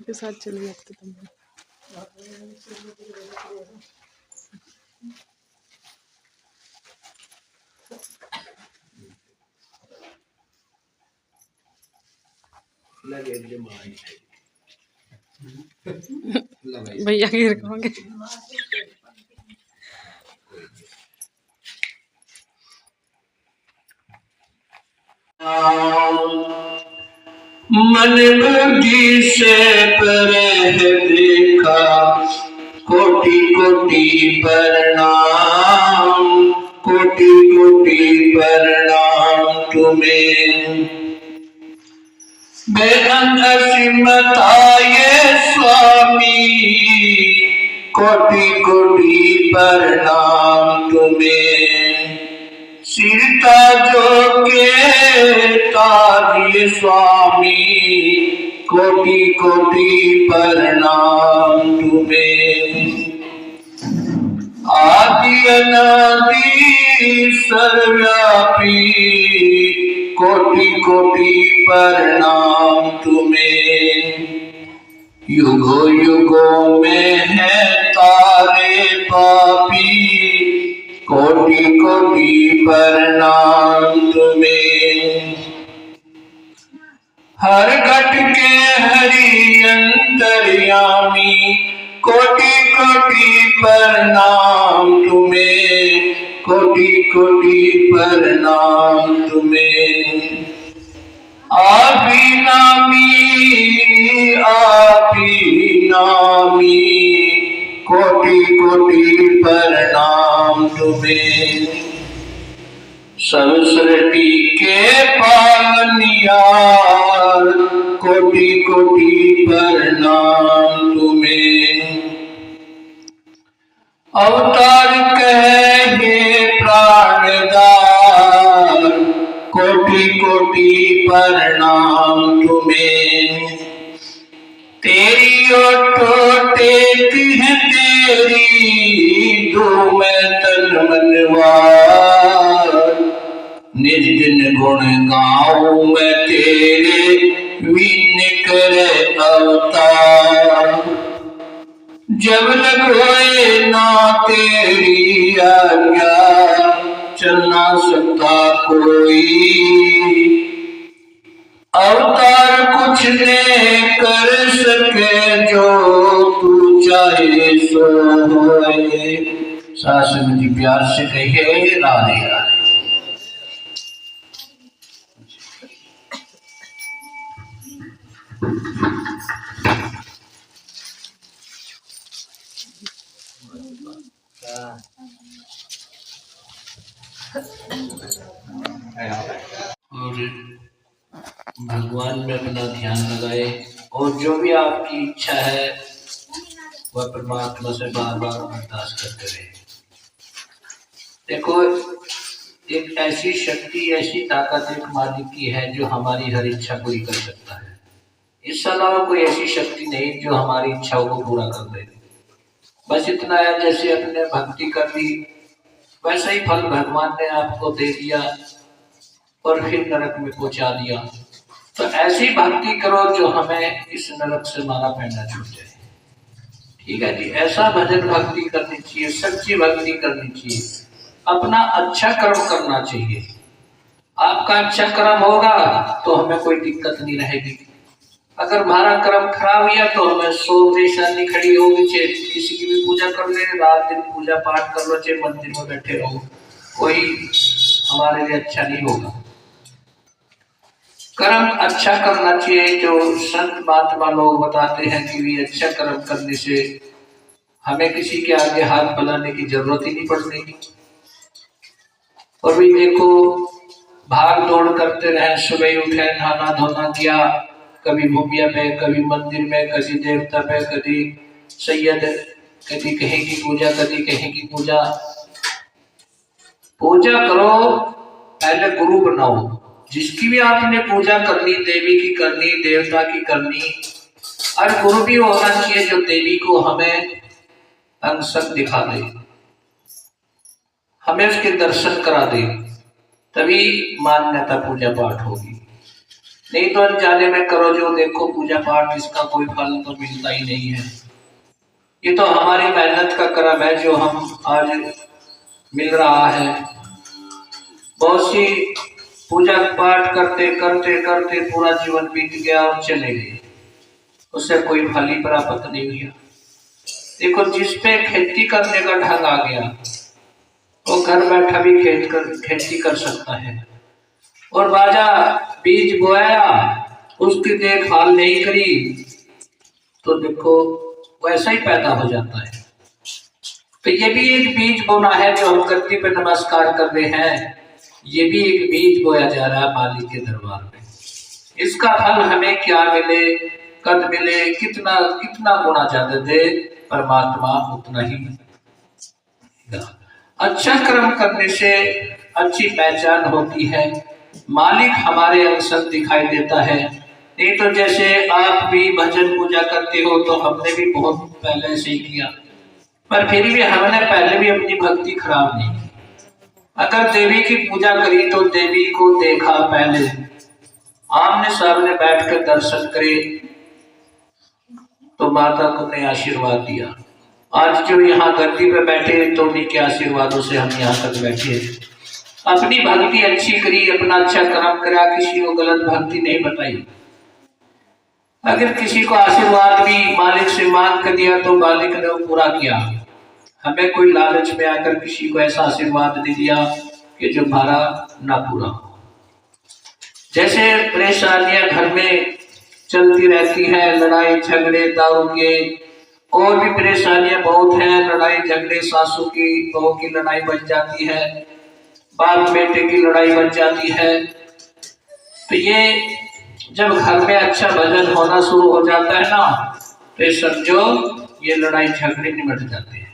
के साथ चले जाते तुम। भैया की रखोगे। मन बुद्धि से परे देखा, कोटि कोटि प्रणाम, कोटि कोटि प्रणाम तुम्हें। बेअंत असीमता ये स्वामी, कोटि कोटि प्रणाम तुम्हें। सीता जो के ताज स्वामी, कोटि कोटि प्रणाम तुम्हें। आदि अनादि सर्वव्यापी, कोटि कोटि प्रणाम तुम्हें। युगों युगों में है तारे पापी, कोटि कोटि प्रणाम तुम्हें। हर घट के हरि अंतर्यामी, कोटि कोटि प्रणाम तुम्हें, कोटि कोटि प्रणाम तुम्हें। आपी नामी, कोटि कोटि प्रणाम तुम्हें। सब सृष्टि के पालनिहार, कोटि कोटि प्रणाम तुम्हें। अवतार कहे प्राणदार, कोटि कोटि प्रणाम तुम्हें। तेरी ओठो टेक है तेरी, धूम तन मनवार। निर्जन गुण गाऊं मैं तेरे, विन कर अवतार। जब लग होए ना तेरी आज्ञा, चल ना सकता कोई। अवतार कुछ ने कर सके, जो तू चाहे सो होए। सासू जी प्यार से कहिए राधे राधे। और भगवान में अपना ध्यान लगाए, और जो भी आपकी इच्छा है वह परमात्मा से बार बार अरदास करते रहे। देखो, एक ऐसी शक्ति, ऐसी ताकत एक मालिक की है जो हमारी हर इच्छा पूरी कर सकता है। इसके अलावा कोई ऐसी शक्ति नहीं जो हमारी इच्छाओं को पूरा कर दे। बस इतना है, जैसे अपने भक्ति कर ली वैसा ही फल भगवान ने आपको दे दिया और फिर नरक में पहुंचा दिया। तो ऐसी भक्ति करो जो हमें इस नरक से मारा पहना छूट जाए। ठीक है जी, ऐसा भजन भक्ति करनी चाहिए, सच्ची भक्ति करनी चाहिए, अपना अच्छा कर्म करना चाहिए। आपका अच्छा कर्म होगा तो हमें कोई दिक्कत नहीं रहेगी। अगर हमारा कर्म खराब हुआ तो हमें 100 परेशानी खड़ी होगी। चाहे किसी की भी पूजा कर ले, रात दिन पूजा पाठ कर लो, चाहे मंदिर में बैठे रहो, कोई हमारे लिए अच्छा नहीं होगा। कर्म अच्छा करना चाहिए। जो संत महात्मा लोग बताते हैं कि भी अच्छा कर्म करने से हमें किसी के आगे हाथ फैलाने की जरूरत ही नहीं पड़ती। और भी देखो, भाग दौड़ करते रहे, सुबह उठे, नहाना धोना किया, कभी भूमिया में, कभी मंदिर में, कभी देवता में, कभी सैयद, कभी कहीं की पूजा, कभी कहीं की पूजा। पूजा करो, पहले गुरु बनाओ। जिसकी भी आपने पूजा करनी, देवी की करनी, देवता की करनी, और गुरु भी होना चाहिए जो देवी को हमें अंशक दिखा दे, हमें उसके दर्शन करा दे, तभी मान्यता पूजा पाठ होगी। नहीं तो अनजाने में करो जो देखो पूजा पाठ, इसका कोई फल तो मिलता ही नहीं है। ये तो हमारी मेहनत का कर्म है जो हम आज मिल रहा है। बहुत सी पूजा पाठ करते करते करते पूरा जीवन बीत गया और चले गए, उससे कोई फल ही प्राप्त नहीं हुआ। देखो जिस पे खेती करने का ढंग आ गया वो घर बैठा भी खेती कर सकता है। और बाजा बीज बोया, उसकी देखभाल नहीं करी तो देखो वैसा ही पैदा हो जाता है। तो ये भी एक बीज बोना है जो हम गद्दी पे नमस्कार कर रहे हैं, ये भी एक बीज बोया जा रहा है मालिक के दरबार में। इसका फल हमें क्या मिले, कद मिले, कितना कितना गुना ज्यादा दे, परमात्मा उतना ही मिलेगा। अच्छा कर्म करने से अच्छी पहचान होती है, मालिक हमारे अंदर दिखाई देता है। नहीं तो जैसे आप भी भजन पूजा करते हो तो हमने भी बहुत पहले से ही किया, पर फिर भी हमने पहले भी अपनी भक्ति खराब नहीं की। अगर देवी की पूजा करी तो देवी को देखा, पहले आमने सामने बैठकर दर्शन करे तो माता को ने आशीर्वाद दिया। आज जो यहाँ गद्दी पे बैठे तो उन्हीं के आशीर्वादों से हम यहाँ तक बैठे। अपनी भक्ति अच्छी करी, अपना अच्छा कर्म करा, किसी को गलत भक्ति नहीं बताई। अगर किसी को आशीर्वाद भी मालिक से मांग कर दिया तो मालिक ने वो पूरा किया। हमें कोई लालच में आकर किसी को ऐसा आशीर्वाद दे दिया कि जो हमारा ना पूरा हो। जैसे परेशानियां घर में चलती रहती है, लड़ाई झगड़े, दारू के और भी परेशानियां बहुत हैं, लड़ाई झगड़े, सासू की बहू की लड़ाई बच जाती है, बाप बेटे की लड़ाई बच जाती है। तो ये जब घर में अच्छा भजन होना शुरू हो जाता है ना तो ये समझो ये लड़ाई झगड़े निमट जाते हैं।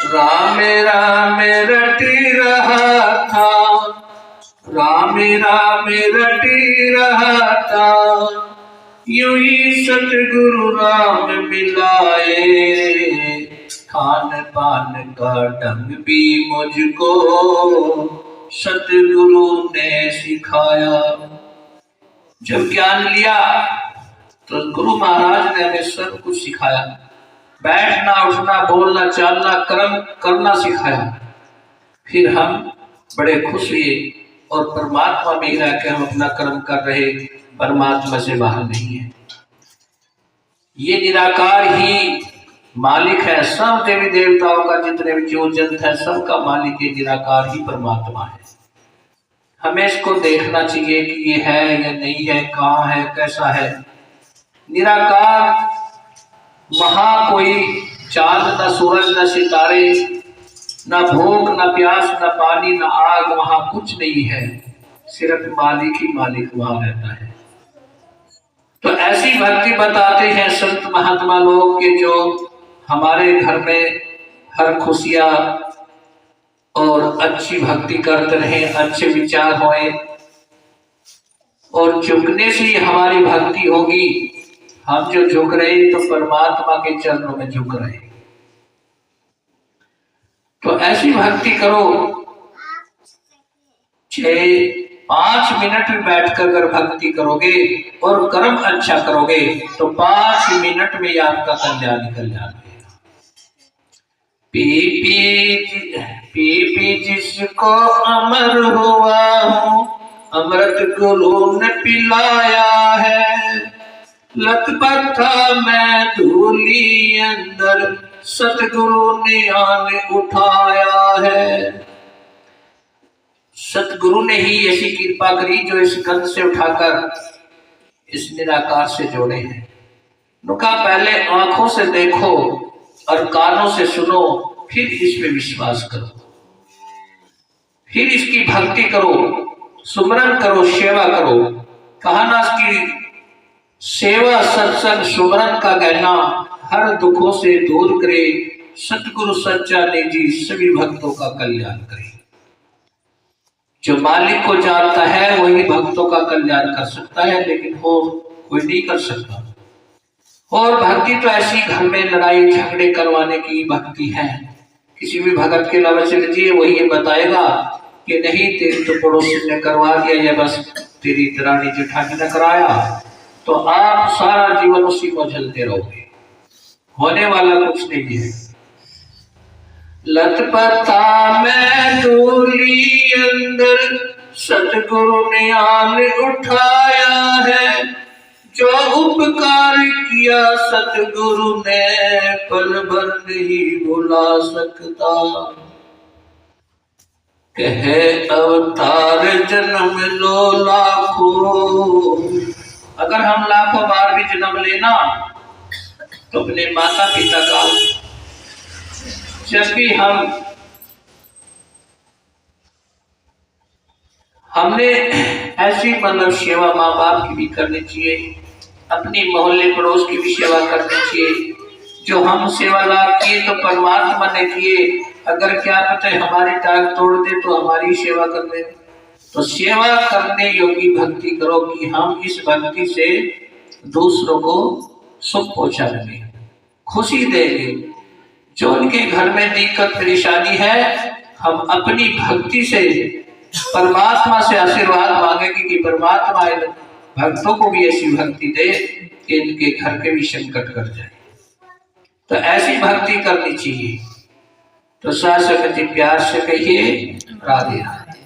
राम राम रटी रहा था, राम राम रटी रहा था, यूं ही सतगुरु राम मिलाए, खान पान का ढंग भी मुझको सतगुरु ने सिखाया। जब ज्ञान लिया तो गुरु महाराज ने हमें सब कुछ सिखाया, बैठना उठना बोलना चालना कर्म करना सिखाया। फिर हम बड़े खुश हुए और परमात्मा में ही रह के हम अपना कर्म कर रहे, परमात्मा से बाहर नहीं है। ये निराकार ही मालिक है, सब देवी देवताओं का जितने भी जीव जंत है सबका मालिक ये निराकार ही परमात्मा है। हमें इसको देखना चाहिए कि ये है या नहीं है, कहाँ है, कैसा है। निराकार, वहां कोई चांद न सूरज न सितारे, न भूख न प्यास न पानी न आग, वहां कुछ नहीं है, सिर्फ मालिक ही मालिक वहां रहता है। तो ऐसी भक्ति बताते हैं संत महात्मा लोग के जो हमारे घर में हर खुशियां और अच्छी भक्ति करते रहे, अच्छे विचार होए और झुकने से ही हमारी भक्ति होगी। हम जो झुक रहे तो परमात्मा के चरणों में झुक रहे। तो ऐसी भक्ति करो, 6-5 मिनट में बैठकर अगर भक्ति करोगे और कर्म अच्छा करोगे तो 5 मिनट में ही आपका कल्याण निकल जाएगा। पी पी जिसको अमर हुआ हूँ, अमृत गुरु ने पिलाया है, लथपथ था मैं धूली अंदर, सतगुरु ने आन उठाया है। सतगुरु ने ही ऐसी कृपा करी जो इस कंध से उठाकर इस निराकार से जोड़े हैं। उनका पहले आंखों से देखो और कानों से सुनो, फिर इस पे विश्वास करो, फिर इसकी भक्ति करो, सुमरन करो, सेवा करो। कहा ना कि सेवा सत्संग सुमरन का गहना हर दुखों से दूर करे, सतगुरु सच्चा निजी सभी भक्तों का कल्याण करे। जो मालिक को जानता है वही भक्तों का कल्याण कर सकता है, लेकिन वो कोई नहीं कर सकता। और भक्ति तो ऐसी घर में लड़ाई झगड़े करवाने की भक्ति है। किसी भी भगत के लव चल लीजिए, वही ये बताएगा कि नहीं तेरे तो पड़ोसी ने करवा दिया, या बस तेरी दरानी जेठानी ने कराया, तो आप सारा जीवन उसी को झेलते रहोगे, होने वाला कुछ नहीं है। लतपता में डोली अंदर सतगुरु ने आन उठाया है, जो उपकार किया सतगुरु ने पल भर नहीं भुला सकता। कहे अवतार जन्म लो लाखों, अगर हम लाखों बार भी जन्म लेना तो अपने माता पिता का, जब भी हमने ऐसी मतलब सेवा माँ बाप की भी करनी चाहिए, अपनी मोहल्ले पड़ोस की भी सेवा करनी चाहिए। जो हम सेवा लाभ किए तो परमात्मा ने किए, अगर क्या पता है हमारी टांग तोड़ दे तो हमारी सेवा कर दे। तो सेवा करने योगी भक्ति करो कि हम इस भक्ति से दूसरों को सुख पहुंचाएंगे, खुशी देंगे। जो उनके घर में दिक्कत परेशानी है, हम अपनी भक्ति से परमात्मा से आशीर्वाद मांगेंगे कि परमात्मा भक्तों को भी ऐसी भक्ति दे कि इनके घर के भी संकट कट जाए। तो ऐसी भक्ति करनी चाहिए। तो साथ संगत जी प्यार से कहिए राधे राधे।